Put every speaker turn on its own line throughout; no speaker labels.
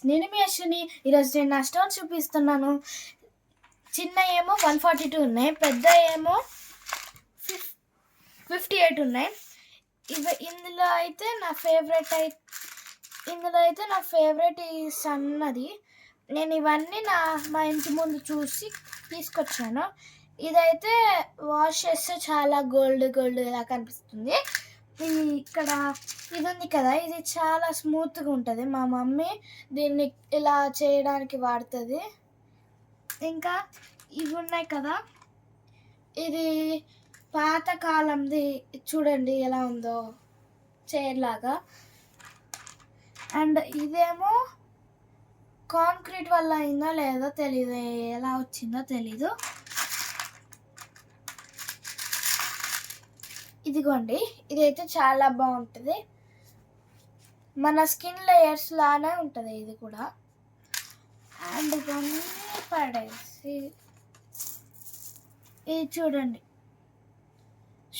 నేను మీ అశ్విని. ఈరోజు నేను నా స్టోన్ చూపిస్తున్నాను. చిన్న ఏమో 142 ఉన్నాయి, పెద్ద ఏమో 58 ఉన్నాయి. ఇందులో అయితే నా ఫేవరెట్ ఈ సన్నది. నేను ఇవన్నీ మా ఇంటి ముందు చూసి తీసుకొచ్చాను. ఇదైతే వాష్ చేస్తే చాలా గోల్డ్ ఇలా కనిపిస్తుంది. ఇక్కడ ఇది ఉంది కదా, ఇది చాలా స్మూత్గా ఉంటుంది. మా మమ్మీ దీన్ని ఇలా చేయడానికి వాడుతుంది. ఇంకా ఇవి ఉన్నాయి కదా, ఇది పాతకాలంది. చూడండి ఎలా ఉందో, చైర్ లాగా. అండ్ ఇదేమో కాంక్రీట్ వల్ల అయిందో లేదో తెలీదు, ఎలా వచ్చిందో తెలీదు. ఇదిగోండి, ఇదైతే చాలా బాగుంటుంది. మన స్కిన్ లేయర్స్ లానే ఉంటుంది ఇది కూడా. అండ్ ఇవన్నీ పడేసి ఇది చూడండి,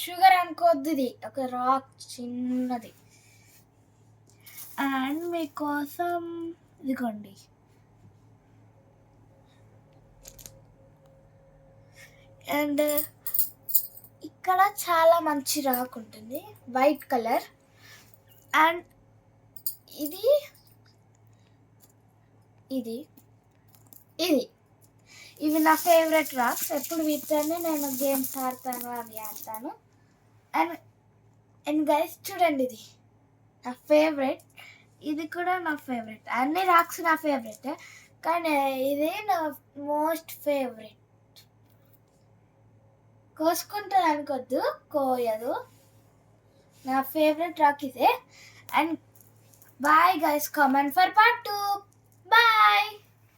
షుగర్ అనుకోద్ది, ఇది ఒక రాక్ చిన్నది. అండ్ మీకోసం ఇదిగోండి, అండ్ ఇక్కడ చాలా మంచి రాక్ ఉంటుంది, వైట్ కలర్. అండ్ ఇవి నా ఫేవరెట్ రాక్స్. ఎప్పుడు వీటితోనే నేను గేమ్స్ ఆడతాను, అవి ఆడతాను. అండ్ గైస్ చూడండి, ఇది నా ఫేవరెట్. ఇది కూడా నా ఫేవరెట్. అన్ని రాక్స్ నా ఫేవరెట్, కానీ ఇదే నా మోస్ట్ ఫేవరెట్. కోసుకుంటుంది అనుకోద్దు, కోయదు. నా ఫేవరెట్ రాక్ ఇదే. And bye guys, comment for part 2.